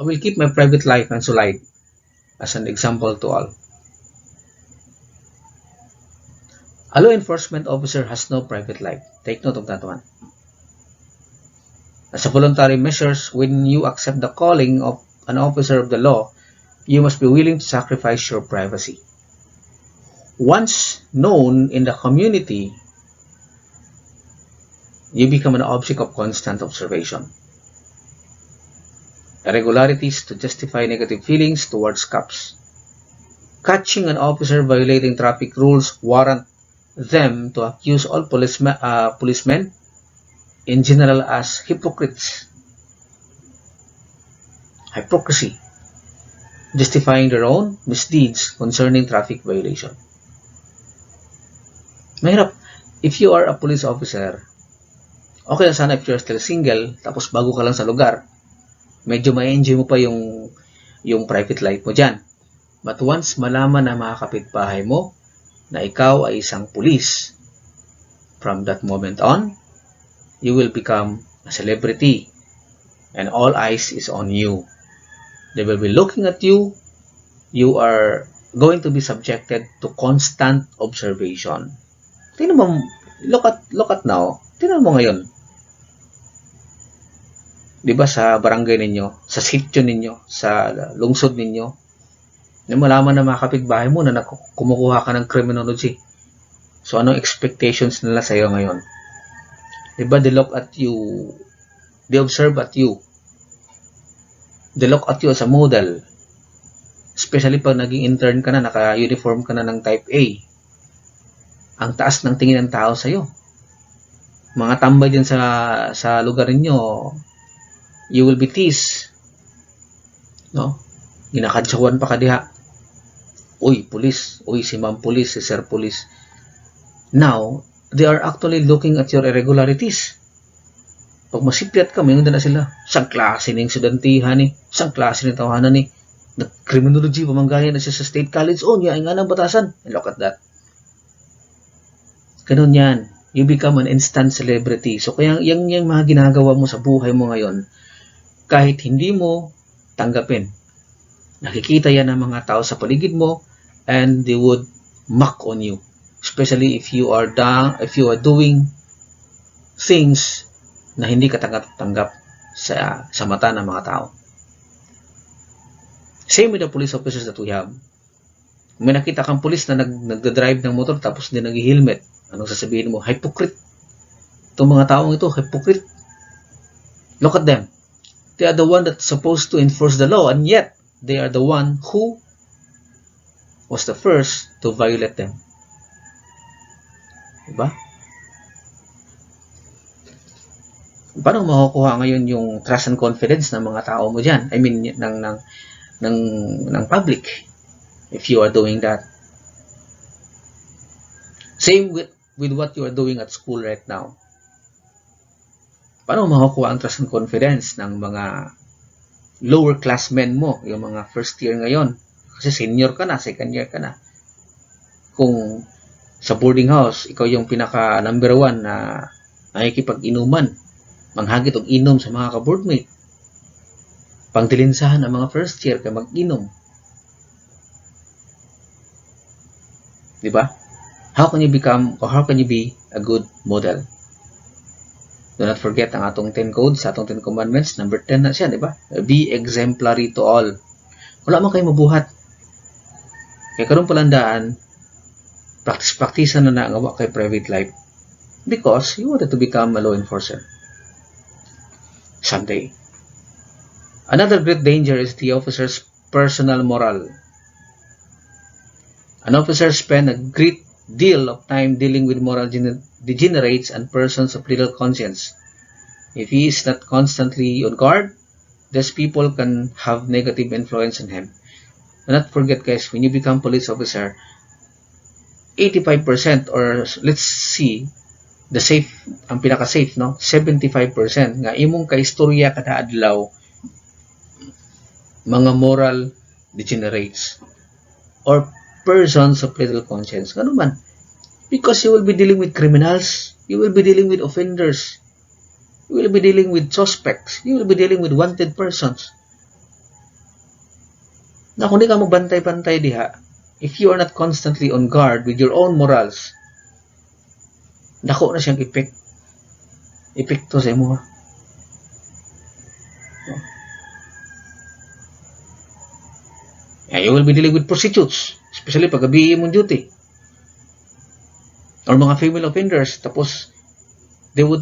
I will keep my private life unsullied as an example to all. A law enforcement officer has no private life. Take note of that one. As a voluntary measures, when you accept the calling of an officer of the law, you must be willing to sacrifice your privacy. Once known in the community, you become an object of constant observation. Irregularities to justify negative feelings towards cops. Catching an officer violating traffic rules warrant them to accuse all policemen in general as hypocrites. Hypocrisy, justifying their own misdeeds concerning traffic violation. Mahirap. If you are a police officer, okay lang sana if you're still single, tapos bago ka lang sa lugar, medyo ma-enjoy mo pa yung private life mo dyan. But once malaman na mga kapitbahay mo na ikaw ay isang police, from that moment on, you will become a celebrity and all eyes is on you. They will be looking at you. You are going to be subjected to constant observation. Tingnan mo, look at now. Tingnan mo ngayon. Diba sa barangay ninyo, sa sityo ninyo, sa lungsod ninyo, na malaman na mga kapitbahay mo na kumukuha ka ng criminology. So, anong expectations nila sa iyo ngayon? Diba, they look at you, they observe at you. They look at you as a model. Especially pag naging intern ka na, naka-uniform ka na ng type A. Ang taas ng tingin ng tao sa iyo. Mga tambay dyan sa lugar ninyo, you will be teased. No? Ginakadyawan pa ka diha. Uy, police. Uy, si ma'am police, si sir police. Now, they are actually looking at your irregularities. Pag masipyat ka, mayroon na sila. Sang klase ng estudantihan ni. Sang klase ng tawanan ni. Nag-criminology, pamanggaya na siya sa state college. Oh, niya, nga ng batasan. And look at that. Ganun yan. You become an instant celebrity. So, kaya yung mga ginagawa mo sa buhay mo ngayon, kahit hindi mo tanggapin, nakikita yan ng mga tao sa paligid mo, and they would mock on you. Especially if you are doing things na hindi ka tanggap sa mata ng mga tao. Same with the police officers that we have. Kung may nakita kang police na nagdadrive ng motor tapos hindi nag-helmet, anong sasabihin mo? Hypocrite. Itong mga taong ito, hypocrite. Look at them. They are the one that's supposed to enforce the law, and yet they are the one who was the first to violate them. Diba? Paano makukuha ngayon yung trust and confidence ng mga tao mo dyan? I mean, ng public, if you are doing that. Same with what you are doing at school right now. Paano makukuha ang trust and confidence ng mga lower classmen mo, yung mga first year ngayon? Kasi senior ka na, second year ka na. Kung sa boarding house, ikaw yung pinaka number 1 na nakikipag-inuman, manghagit og inom sa mga ka-boardmate. Pangdilinsahan ang mga first year kay mag-inom. Diba? How can you be a good model? Do not forget ang atong 10 codes, atong 10 commandments. Number 10 na siya, diba? Be exemplary to all. Wala man kayo mabuhat. Kaya karong palandaan, practice na nangawa kay private life. Because you wanted to become a law enforcer someday. Another great danger is the officer's personal moral. An officer spends a great deal of time dealing with moral degenerates and persons of little conscience. If he is not constantly on guard, these people can have negative influence on him. Do not forget, guys, when you become police officer, 85% or let's see, the safe, ang pinaka-safe, no? 75% nga imong kaistorya kada adlaw mga moral degenerates or persons of little conscience. Ano man? Because you will be dealing with criminals, you will be dealing with offenders, you will be dealing with suspects, you will be dealing with wanted persons. Na kung di ka magbantay-bantay diha, if you are not constantly on guard with your own morals, dako na siyang epekto sa imo. You will be dealing with prostitutes, especially pag gabi mong duty. Or mga female offenders, tapos they would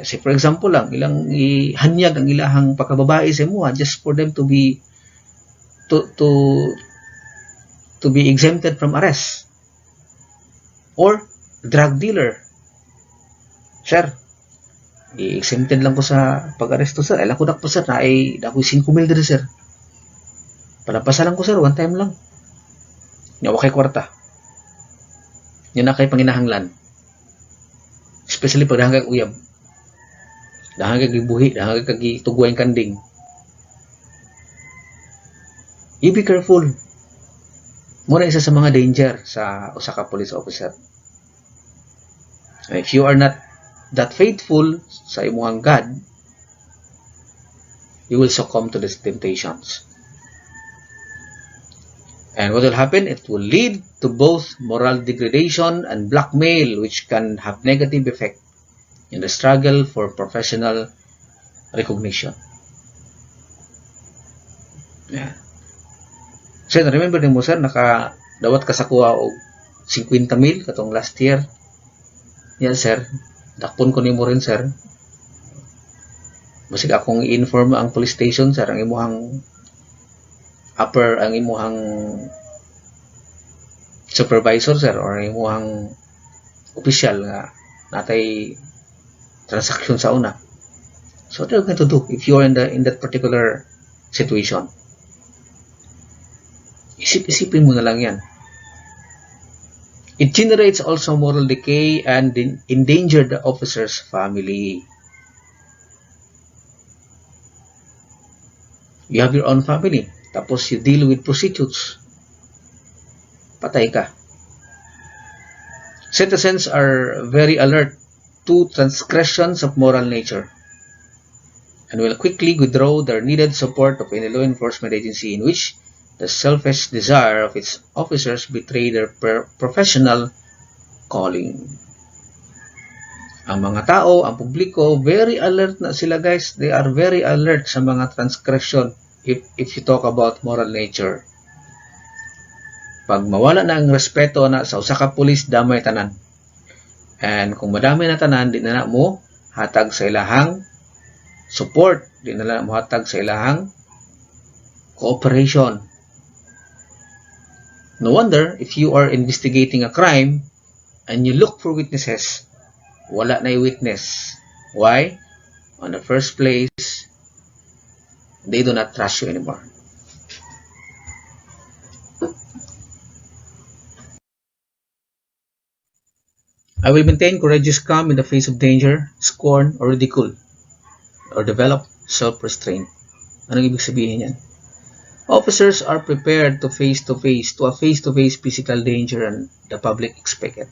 say for example lang, ilang ihanyag ang ilahang pagkababae sa imo just for them to be exempted from arrest. Or drug dealer. Sir, i-exempted lang ko sa pag-aresto, sir. Alam ko na po, sir, na ay ako'y 5,000 din, sir. Palapasa lang ko, sir, one time lang. Yawa kay kwarta. Yan na kay panginahanglan. Especially pag dahangag uyab. Dahangag ibuhi, dahangag kagitugway kanding. You be careful. Muna isa sa mga danger sa usa ka police officer. If you are not that faithful sa imong God, you will succumb to these temptations. And what will happen? It will lead to both moral degradation and blackmail, which can have negative effect in the struggle for professional recognition. Yeah. Sir, remember din mo, sir, nakadawat ka sa kuha og 50,000 katong last year. Yan, sir. Dakpon ko nimo rin, sir. Basig akong i-inform ang police station, sir, ang imuhang supervisor, sir, or ang imuhang official nga natay transaction sa una. So what are you going to do if you are in that particular situation? Isip-isipin mo na lang yan. It generates also moral decay and endanger the officer's family. You have your own family, tapos you deal with prostitutes. Patay ka. Citizens are very alert to transgressions of moral nature and will quickly withdraw their needed support of any law enforcement agency in which the selfish desire of its officers betray their professional calling. Ang mga tao, ang publiko, very alert na sila, guys. They are very alert sa mga transgression if you talk about moral nature. Pag mawala na ang respeto na sa usa ka pulis, damay tanan. And kung madami na tanan, di na mo hatag sa ilahang support, di na mo hatag sa ilahang cooperation. No wonder, if you are investigating a crime and you look for witnesses, wala na witness. Why? On the first place, they do not trust you anymore. I will maintain courageous calm in the face of danger, scorn, or ridicule, or develop self-restraint. Anong ibig sabihin yan? Officers are prepared to a face-to-face physical danger and the public expect it.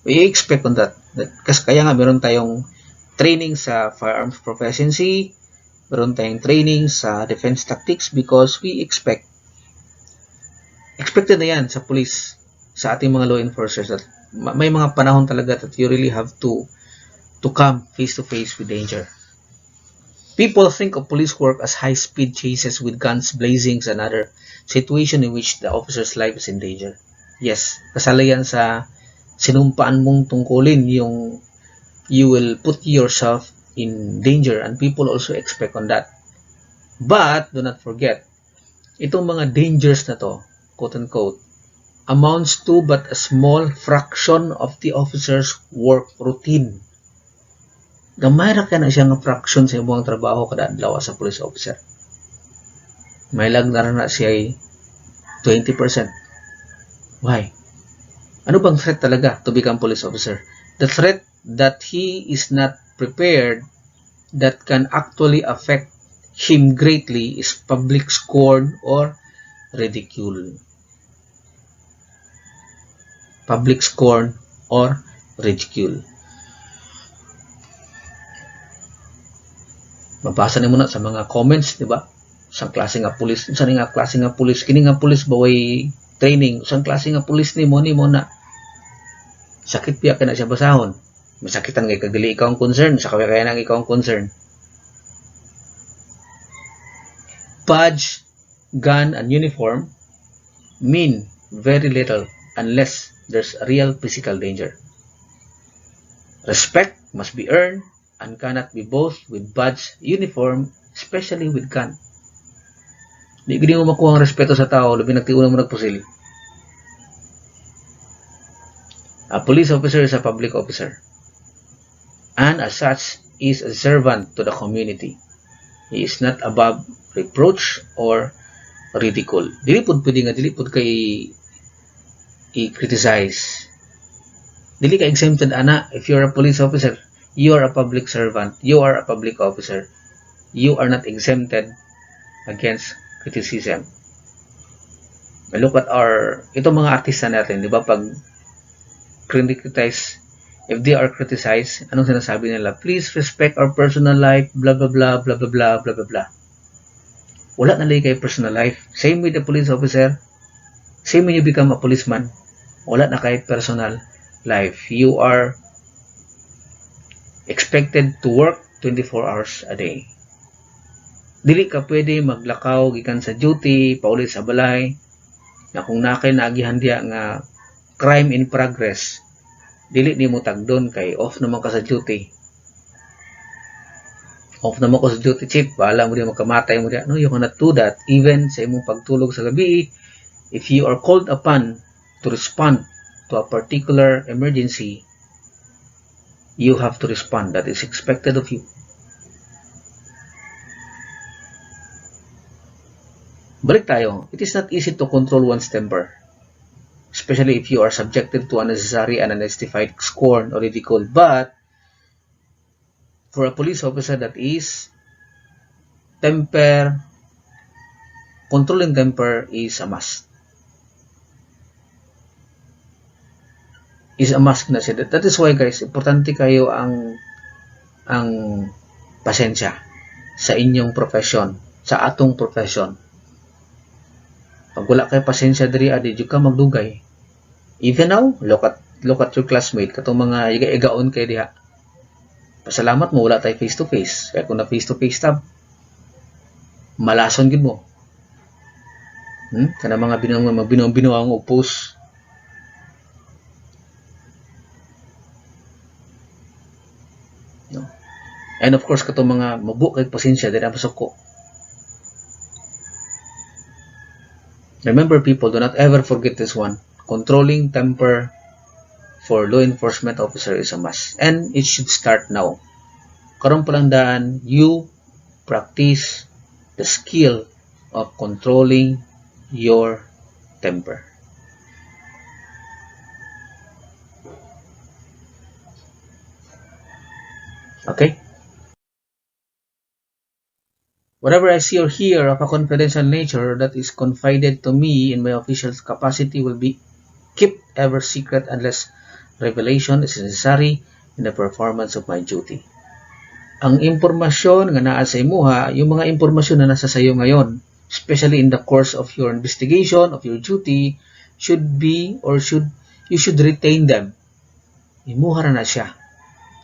We expect on that. Kasi kaya nga meron tayong training sa firearms proficiency, meron tayong training sa defense tactics because we expected na yan sa police, sa ating mga law enforcers, that may mga panahon talaga that you really have to come face-to-face with danger. People think of police work as high-speed chases with guns blazing, another situation in which the officer's life is in danger. Yes, kasala yan sa sinumpaan mong tungkulin, yung you will put yourself in danger, and people also expect on that. But do not forget, itong mga dangers na to, quote-unquote, amounts to but a small fraction of the officer's work routine. Gamay ra ka na siya nga fraction sa imong trabaho kada adlaw sa police officer. May lag na siya 20%. Why? Ano bang threat talaga to become police officer? The threat that he is not prepared, that can actually affect him greatly, is public scorn or ridicule. Public scorn or ridicule. Mabasa niyo muna sa mga comments, di ba? Sang klase nga pulis, unsa nga klase nga pulis, kini nga pulis ba way training, sang klase nga pulis ni mo na sakit piya kana siya basahon, masakitan kay kag dili ikaw ang concern, sa kaya nang ikaw ang concern. Badge, gun, and uniform mean very little unless there's a real physical danger. Respect must be earned and cannot be both with badge, uniform, especially with gun. Di gini mo makuha ang respeto sa tao, labi nagtiuna mo nagpusil. A police officer is a public officer, and as such is a servant to the community. He is not above reproach or ridicule. Dili pud pwede nga, dili pud kay i-criticize. Dili ka exempted, ana. If you're a police officer, you are a public servant, you are a public officer, you are not exempted against criticism. Look at itong mga artista natin, di ba, pag criticize, if they are criticized, anong sinasabi nila? Please respect our personal life, blah, blah, blah, blah, blah, blah, blah, blah, blah. Wala na lang kay personal life. Same with the police officer. Same when you become a policeman. Wala na kay personal life. You are expected to work 24 hours a day. Dili ka pwede maglakaw gikan sa duty, paulit sa balay, na kung nakay naagihan diya nga crime in progress, dili ni mo tagdon kay off naman ka sa duty. Off naman ko sa duty, chief, bahala mo diya magkamatay mo diya. No, you cannot do that. Even sa imong pagtulog sa gabi, if you are called upon to respond to a particular emergency, you have to respond. That is expected of you. Balik tayo. It is not easy to control one's temper, especially if you are subjected to unnecessary and unjustified scorn or ridicule. But for a police officer, that is controlling temper is a must. Is a must na siya. That is why, guys, importante kayo ang pasensya sa inyong profession, sa atong profession. Pag wala kay pasensya diri, adi jud ka magdugay. Even now, look at your classmate, katong mga iga-igaon kay diha. Pasalamat mo wala tay face to face. Kaya kung na face to face tab, malason gid mo. Kana mga binuang og post. No. And of course katong mga mabu kay pasensya diri ang pasuko. Remember, people, do not ever forget this one. Controlling temper for law enforcement officer is a must. And it should start now. Karon pa lang daan, you practice the skill of controlling your temper. Okay? Whatever I see or hear of a confidential nature that is confided to me in my official capacity will be kept ever secret unless revelation is necessary in the performance of my duty. Ang impormasyon nga naa sa imuha, yung mga impormasyon na nasa sayo ngayon, especially in the course of your investigation, of your duty, you should retain them. Imuha na siya.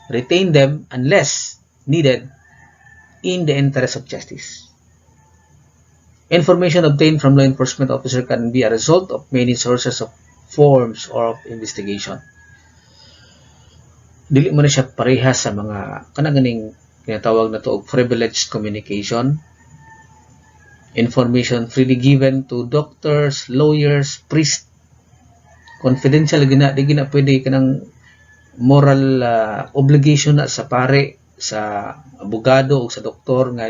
Retain them unless needed in the interest of justice. Information obtained from law enforcement officer can be a result of many sources of forms or of investigation. Dili mo na siya parehas sa mga kanaganing tinatawag na to privileged communication. Information freely given to doctors, lawyers, priests. Confidential di gina pwede kanang moral obligation na sa pare, sa abogado o sa doktor nga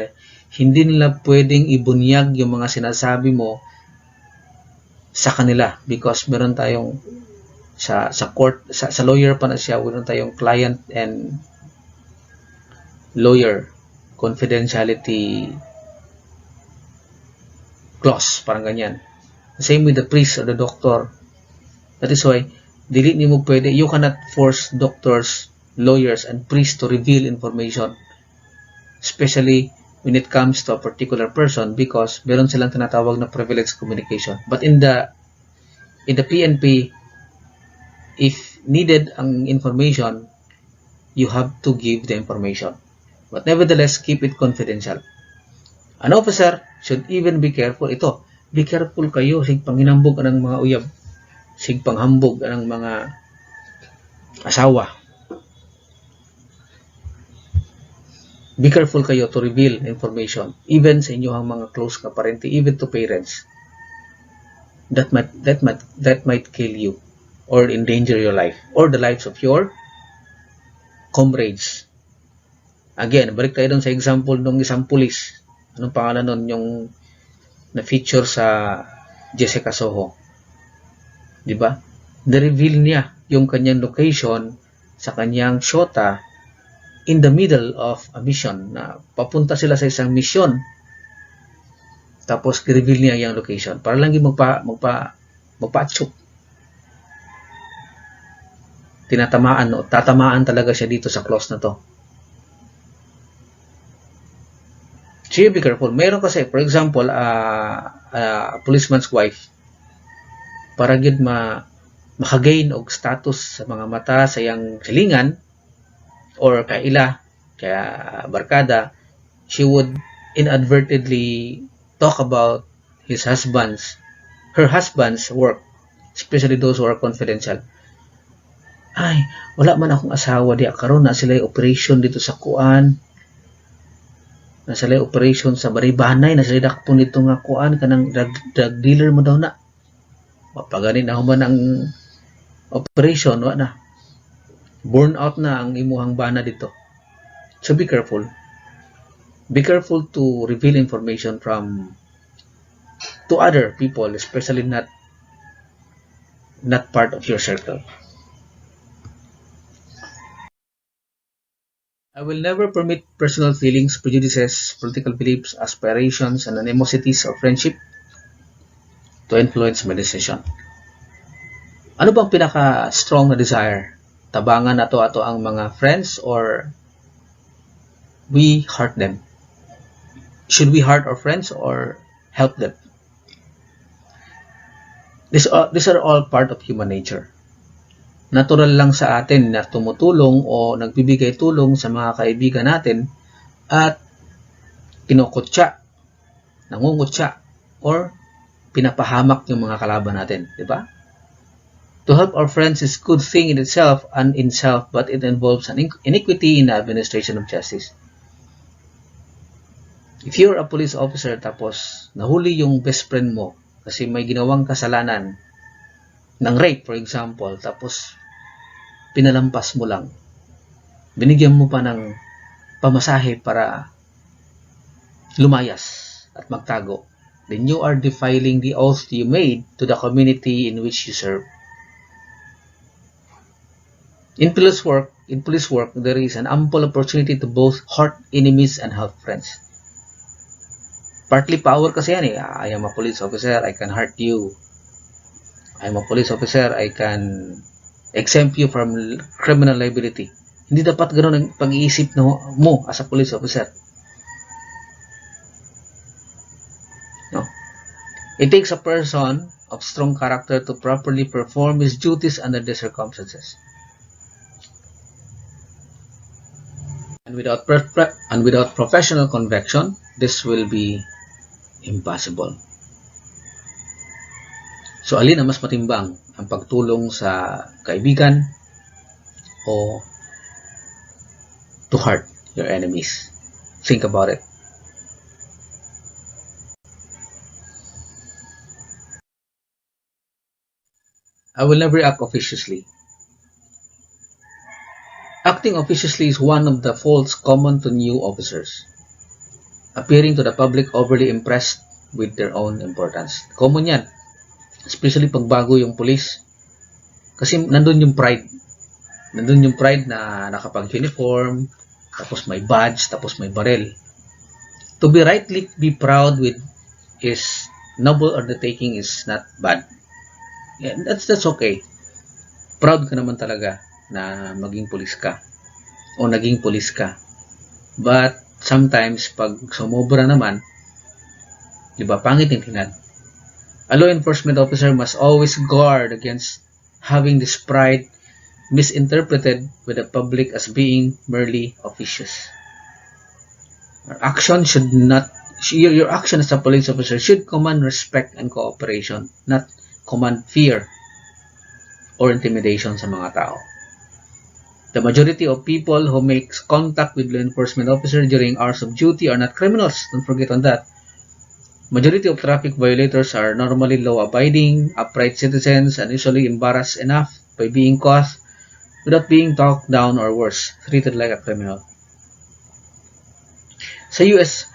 hindi nila pwedeng ibunyag yung mga sinasabi mo sa kanila because meron tayong sa court, sa lawyer pa na siya, meron tayong client and lawyer confidentiality clause, parang ganyan. Same with the priest or the doctor. That is why dili nimo pwede, you cannot force doctors, lawyers, and priests to reveal information, especially when it comes to a particular person because meron silang tinatawag na privileged communication. But in the PNP, if needed ang information, you have to give the information. But nevertheless, keep it confidential. An officer should even be careful. Ito, be careful kayo sig panghinambog ng mga uyab, sig panghambog ng mga asawa. Be careful kayo to reveal information, even sa inyong mga close na parente, even to parents. That might kill you or endanger your life or the lives of your comrades. Again, balik tayo dun sa example ng isang pulis. Anong pangalan nun yung na-feature sa Jessica Soho? Diba? Na-reveal niya yung kanyang location sa kanyang shota in the middle of a mission. Na papunta sila sa isang mission. Tapos, i-reveal niya yung location. Para lang yung magpa-atsuk. Tinatamaan, no? Tatamaan talaga siya dito sa clause na to. So, be careful. Meron kasi, for example, a policeman's wife, para gid makagain og status sa mga mata sa iyang silingan or kaila, kaya barkada, she would inadvertently talk about her husband's work, especially those who are confidential. Ay, wala man akong asawa diya karon na sila operation dito sa kuan. Na sila operation sa Baribanay, na sila dakpon dito nga kuan kanang drug dealer mo daw na. Mapaganin na human ang operation, wa na. Burn out na ang imuhang bana dito. So be careful. Be careful to reveal information to other people, especially not part of your circle. I will never permit personal feelings, prejudices, political beliefs, aspirations, and animosities of friendship to influence my decision. Ano bang pinaka-strong na desire? Tabangan nato ang mga friends or we hurt them? Should we hurt our friends or help them? These are all part of human nature. Natural lang sa atin na tumutulong o nagbibigay tulong sa mga kaibigan natin at kinukutya, nangungutya, or pinapahamak yung mga kalaban natin, di ba? To help our friends is good thing in itself and in self, but it involves an iniquity in the administration of justice. If you're a police officer tapos nahuli yung best friend mo kasi may ginawang kasalanan ng rape, for example, tapos pinalampas mo lang, binigyan mo pa ng pamasahe para lumayas at magtago, then you are defiling the oath you made to the community in which you serve. In police work, there is an ample opportunity to both hurt enemies and help friends. Partly power kasi yan eh. I am a police officer, I can hurt you. I'm a police officer, I can exempt you from criminal liability. Hindi dapat ganoon ang pag-iisip mo as a police officer. No. It takes a person of strong character to properly perform his duties under the circumstances. And without professional conviction, this will be impossible. So, alin ang mas matimbang? Ang pagtulong sa kaibigan o to hurt your enemies? Think about it. I will never act officiously. Acting officiously is one of the faults common to new officers, appearing to the public overly impressed with their own importance. Common yan. Especially pag bago yung police. Kasi nandun yung pride. Nandun yung pride na nakapag-uniform, tapos may badge, tapos may barrel. To be rightly be proud with his noble undertaking is not bad. Yeah, that's okay. Proud ka naman talaga na maging police ka o naging police ka. But sometimes, pag sumobra naman, di ba, pangit yung tingnan. A law enforcement officer must always guard against having this pride misinterpreted with the public as being merely officious. Your action as a police officer should command respect and cooperation, not command fear or intimidation sa mga tao. The majority of people who make contact with law enforcement officers during hours of duty are not criminals. Don't forget on that. Majority of traffic violators are normally law-abiding, upright citizens, and usually embarrassed enough by being caught without being talked down or worse, treated like a criminal. Sa US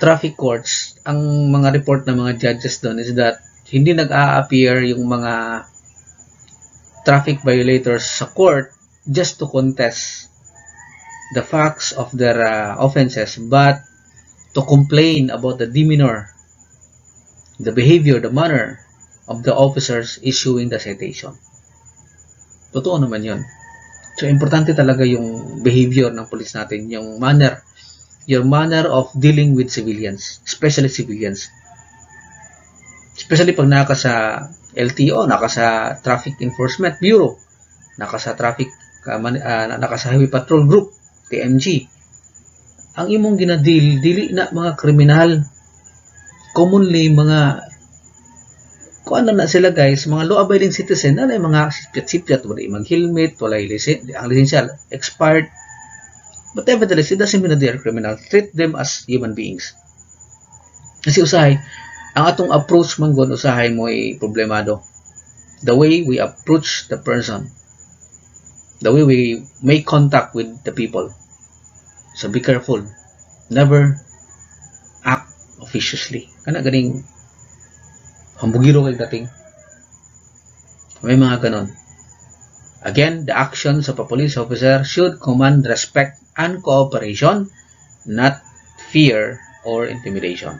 traffic courts, ang mga report ng mga judges doon is that hindi nag-a-appear yung mga traffic violators sa court just to contest the facts of their offenses, but to complain about the demeanor, the behavior, the manner of the officers issuing the citation. Totoo naman yun. So, importante talaga yung behavior ng police natin, yung manner, your manner of dealing with civilians, especially civilians. Especially pag naka sa LTO, naka sa Traffic Enforcement Bureau, naka sa naka sa Highway Patrol Group, TMG. Ang imong ginadil, dili na mga kriminal. Commonly, mga kung ano na sila guys, mga law-abiding citizen, na mga sipyat-sipyat, wala mag-helmet, wala ang lisensya expired. But nevertheless, it doesn't mean that they are criminal. Treat them as human beings. Kasi usahay, ang atong approach manggon, usahay mo ay problemado. The way we approach the person, the way we make contact with the people. So be careful. Never act officiously. Kana ganing hambugiro kay dating. May mga ganon. Again, the actions of a police officer should command respect and cooperation, not fear or intimidation.